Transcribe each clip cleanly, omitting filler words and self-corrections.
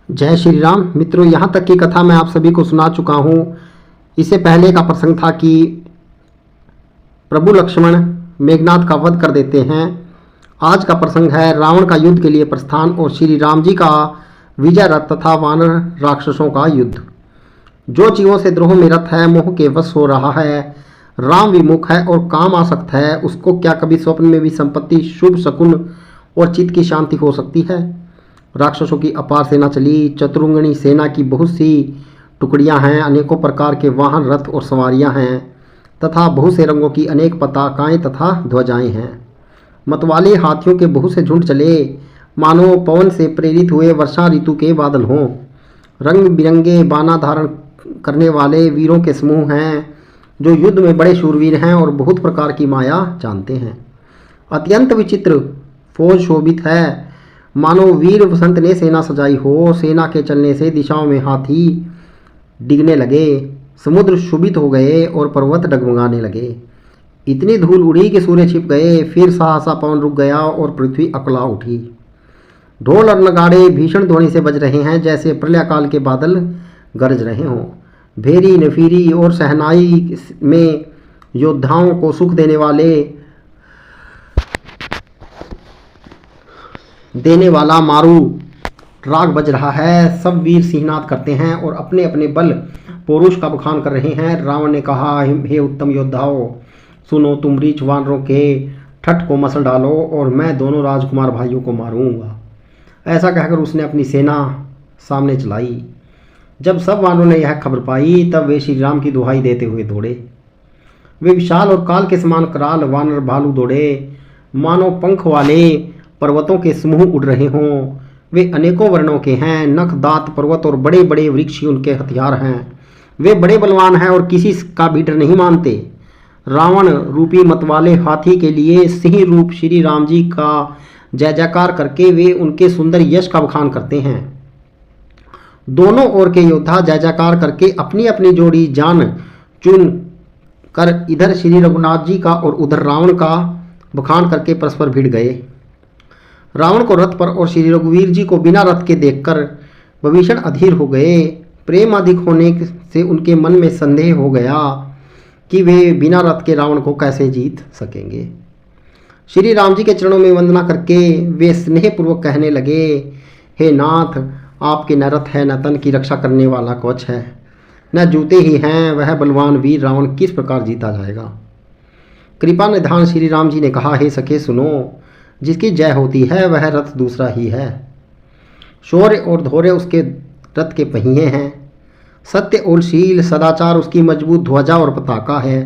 जय श्री राम। मित्रों, यहाँ तक की कथा मैं आप सभी को सुना चुका हूँ। इससे पहले का प्रसंग था कि प्रभु लक्ष्मण मेघनाथ का वध कर देते हैं। आज का प्रसंग है रावण का युद्ध के लिए प्रस्थान और श्री राम जी का विजय रथ तथा वानर राक्षसों का युद्ध। जो जीवों से द्रोह में रत है, मोह के वश हो रहा है, राम विमुख है और काम आसक्त है, उसको क्या कभी स्वप्न में भी संपत्ति, शुभ शकुन और चित्त की शांति हो सकती है। राक्षसों की अपार सेना चली। चतुरंगणी सेना की बहुत सी टुकड़ियां हैं, अनेकों प्रकार के वाहन, रथ और सवारियां हैं तथा बहुत से रंगों की अनेक पताकाएं तथा ध्वजाएं हैं। मतवाले हाथियों के बहुत से झुंड चले, मानो पवन से प्रेरित हुए वर्षा ऋतु के बादल हों। रंग बिरंगे बाना धारण करने वाले वीरों के समूह हैं, जो युद्ध में बड़े शूरवीर हैं और बहुत प्रकार की माया जानते हैं। अत्यंत विचित्र फौज शोभित है, मानो वीर वसंत ने सेना सजाई हो। सेना के चलने से दिशाओं में हाथी डिगने लगे, समुद्र शुभित हो गए और पर्वत डगमगाने लगे। इतनी धूल उड़ी कि सूर्य छिप गए। फिर सहसा पवन रुक गया और पृथ्वी अकला उठी। ढोल और नगाड़े भीषण ध्वनि से बज रहे हैं, जैसे प्रलयकाल के बादल गरज रहे हों। भेरी नफीरी और सहनाई में योद्धाओं को सुख देने वाला मारू राग बज रहा है। सब वीर सिंहनाद करते हैं और अपने अपने बल पौरुष का बखान कर रहे हैं। रावण ने कहा, हे उत्तम योद्धाओं, सुनो, तुम रीछ वानरों के ठठ को मसल डालो और मैं दोनों राजकुमार भाइयों को मारूंगा। ऐसा कहकर उसने अपनी सेना सामने चलाई। जब सब वानरों ने यह खबर पाई, तब वे श्री राम की दुहाई देते हुए दौड़े। वे विशाल और काल के समान कराल वानर भालू दौड़े, मानो पंख वाले पर्वतों के समूह उड़ रहे हों। वे अनेकों वर्णों के हैं, नख, दांत, पर्वत और बड़े बड़े वृक्ष ही उनके हथियार हैं। वे बड़े बलवान हैं और किसी का भी डर नहीं मानते। रावण रूपी मतवाले हाथी के लिए सिंह रूप श्री राम जी का जय जयकार करके वे उनके सुंदर यश का बखान करते हैं। दोनों ओर के योद्धा जय जयकार करके अपनी अपनी जोड़ी जान चुन कर इधर श्री रघुनाथ जी का और उधर रावण का बखान करके परस्पर भिड़ गए। रावण को रथ पर और श्री रघुवीर जी को बिना रथ के देखकर भीषण अधीर हो गए। प्रेम अधिक होने से उनके मन में संदेह हो गया कि वे बिना रथ के रावण को कैसे जीत सकेंगे। श्री राम जी के चरणों में वंदना करके वे स्नेहपूर्वक कहने लगे, हे नाथ, आपके न रथ है, न तन की रक्षा करने वाला कवच है, न जूते ही हैं। वह बलवान वीर रावण किस प्रकार जीता जाएगा। कृपा निधान श्री राम जी ने कहा, हे सखे सुनो, जिसकी जय होती है वह रथ दूसरा ही है। शौर्य और धौर्य उसके रथ के पहिए हैं। सत्य और शील सदाचार उसकी मजबूत ध्वजा और पताका है।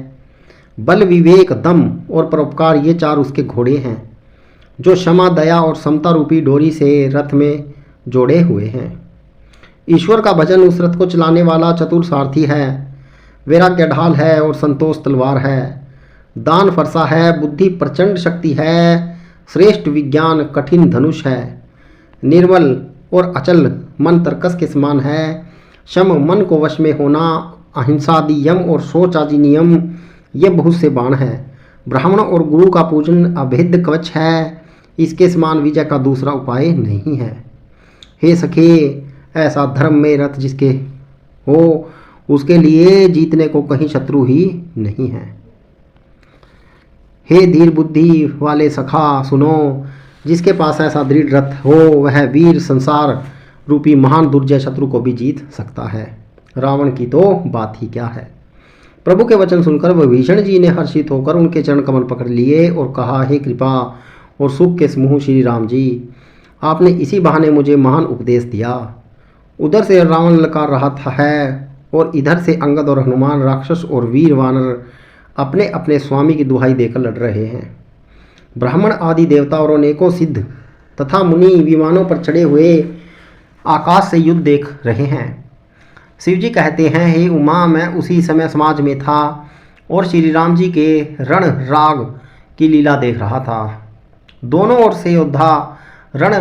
बल, विवेक, दम और परोपकार ये चार उसके घोड़े हैं, जो क्षमा, दया और समता रूपी डोरी से रथ में जोड़े हुए हैं। ईश्वर का भजन उस रथ को चलाने वाला चतुर सारथी है। वैराग्य ढाल है और संतोष तलवार है। दान फरसा है, बुद्धि प्रचंड शक्ति है। श्रेष्ठ विज्ञान कठिन धनुष है। निर्मल और अचल मन तरकस के समान है। शम मन को वश में होना, अहिंसा आदि यम और सोच आदि नियम ये बहुत से बाण है। ब्राह्मण और गुरु का पूजन अभेद्य कवच है। इसके समान विजय का दूसरा उपाय नहीं है। हे सखे, ऐसा धर्म में रथ जिसके हो, उसके लिए जीतने को कहीं शत्रु ही नहीं है। हे धीर बुद्धि वाले सखा, सुनो, जिसके पास ऐसा दृढ़ रथ हो, वह वीर संसार रूपी महान दुर्जय शत्रु को भी जीत सकता है। रावण की तो बात ही क्या है। प्रभु के वचन सुनकर विभीषण जी ने हर्षित होकर उनके चरण कमल पकड़ लिए और कहा, हे कृपा और सुख के समूह श्री राम जी, आपने इसी बहाने मुझे महान उपदेश दिया। उधर से रावण ललकार रहा है और इधर से अंगद और हनुमान, राक्षस और वीर वानर अपने अपने स्वामी की दुहाई देकर लड़ रहे हैं। ब्राह्मण आदि देवता और अनेकों सिद्ध तथा मुनि विमानों पर चढ़े हुए आकाश से युद्ध देख रहे हैं। शिव जी कहते हैं, हे उमा, मैं उसी समय समाज में था और श्री राम जी के रण राग की लीला देख रहा था। दोनों ओर से योद्धा रण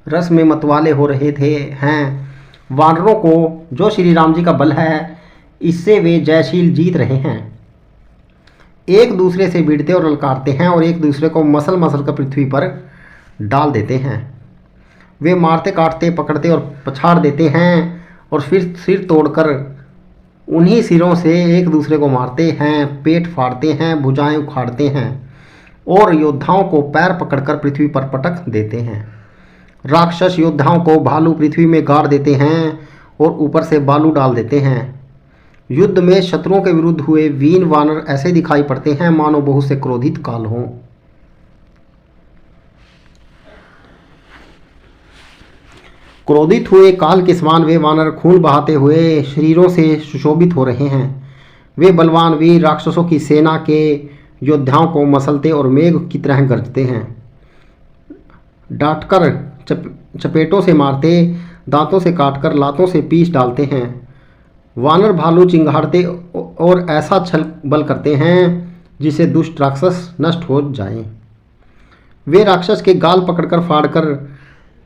रस में मतवाले हो रहे थे हैं। वानरों को जो श्री राम जी का बल है, इससे वे जयशील जीत रहे हैं। एक दूसरे से भिड़ते और ललकारते हैं और एक दूसरे को मसल मसल कर पृथ्वी पर डाल देते हैं। वे मारते काटते पकड़ते और पछाड़ देते हैं और फिर सिर तोड़कर उन्हीं सिरों से एक दूसरे को मारते हैं, पेट फाड़ते हैं, भुजाएं उखाड़ते हैं और योद्धाओं को पैर पकड़कर पृथ्वी पर पटक देते हैं। राक्षस योद्धाओं को भालू पृथ्वी में गाड़ देते हैं और ऊपर से बालू डाल देते हैं। युद्ध में शत्रुओं के विरुद्ध हुए वीर वानर ऐसे दिखाई पड़ते हैं मानो बहुत से क्रोधित काल हों। क्रोधित हुए काल के समान वे वानर खून बहाते हुए शरीरों से सुशोभित हो रहे हैं। वे बलवान वीर राक्षसों की सेना के योद्धाओं को मसलते और मेघ की तरह गरजते हैं। डांटकर चपेटों से मारते, दांतों से काटकर, लातों से पीस डालते हैं। वानर भालू चिंगाड़ते और ऐसा छल बल करते हैं जिससे दुष्ट राक्षस नष्ट हो जाएं। वे राक्षस के गाल पकड़कर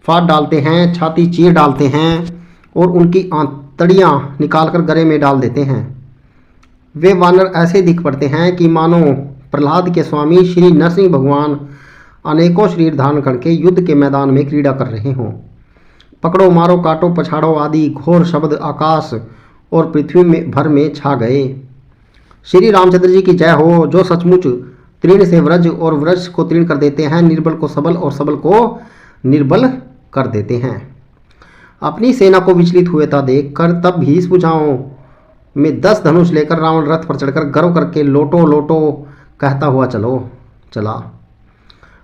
फाड़ डालते हैं, छाती चीर डालते हैं और उनकी आंतड़ियां निकालकर गले में डाल देते हैं। वे वानर ऐसे दिख पड़ते हैं कि मानो प्रहलाद के स्वामी श्री नरसिंह भगवान अनेकों शरीर धारण करके युद्ध के मैदान में क्रीड़ा कर रहे हों। पकड़ो, मारो, काटो, पछाड़ो आदि घोर शब्द आकाश और पृथ्वी में भर में छा गए। श्री रामचंद्र जी की जय हो, जो सचमुच तृण से व्रज और व्रज को तृण कर देते हैं, निर्बल को सबल और सबल को निर्बल कर देते हैं। अपनी सेना को विचलित हुए था देखकर तब भीष भुजाओं में 10 धनुष लेकर रावण रथ पर चढ़कर गर्व करके लोटो लोटो कहता हुआ चला।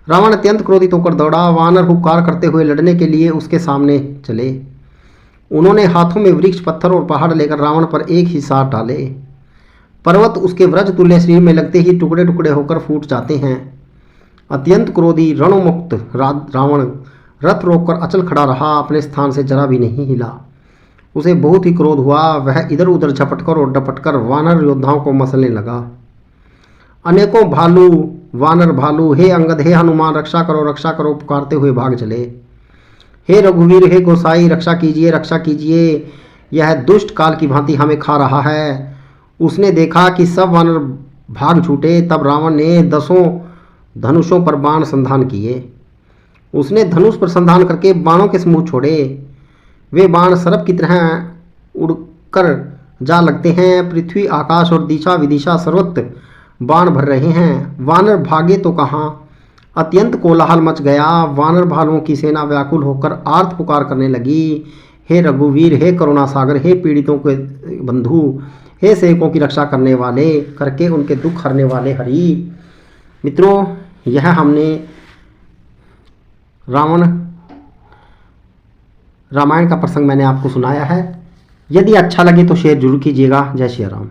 रावण अत्यंत क्रोधित होकर दौड़ा। वानर हुक्कार करते हुए लड़ने के लिए उसके सामने चले। उन्होंने हाथों में वृक्ष, पत्थर और पहाड़ लेकर रावण पर एक ही साथ डाले। पर्वत उसके व्रज तुल्य शरीर में लगते ही टुकड़े टुकड़े होकर फूट जाते हैं। अत्यंत क्रोधी रणोमुक्त रावण रथ रोककर अचल खड़ा रहा, अपने स्थान से जरा भी नहीं हिला। उसे बहुत ही क्रोध हुआ। वह इधर उधर झपटकर और डपटकर वानर योद्धाओं को मसलने लगा। अनेकों वानर भालू हे अंगद, हे हनुमान, रक्षा करो पुकारते हुए भाग चले। हे रघुवीर, हे गोसाई, रक्षा कीजिए, यह दुष्ट काल की भांति हमें खा रहा है। उसने देखा कि सब वानर भाग छूटे, तब रावण ने 10 धनुषों पर बाण संधान किए। उसने धनुष पर संधान करके बाणों के समूह छोड़े। वे बाण सर्प की तरह उड़कर जा लगते हैं। पृथ्वी, आकाश और दिशा विदिशा सर्वत्र बाण भर रहे हैं। वानर भागे तो कहाँ, अत्यंत कोलाहल मच गया। वानर भालुओं की सेना व्याकुल होकर आर्त पुकार करने लगी। हे रघुवीर, हे करुणा सागर, हे पीड़ितों के बंधु, हे सेवकों की रक्षा करने वाले, करके उनके दुख हरने वाले हरि। मित्रों, यह हमने रामायण का प्रसंग मैंने आपको सुनाया है। यदि अच्छा लगे तो शेयर जरूर कीजिएगा। जय श्री राम।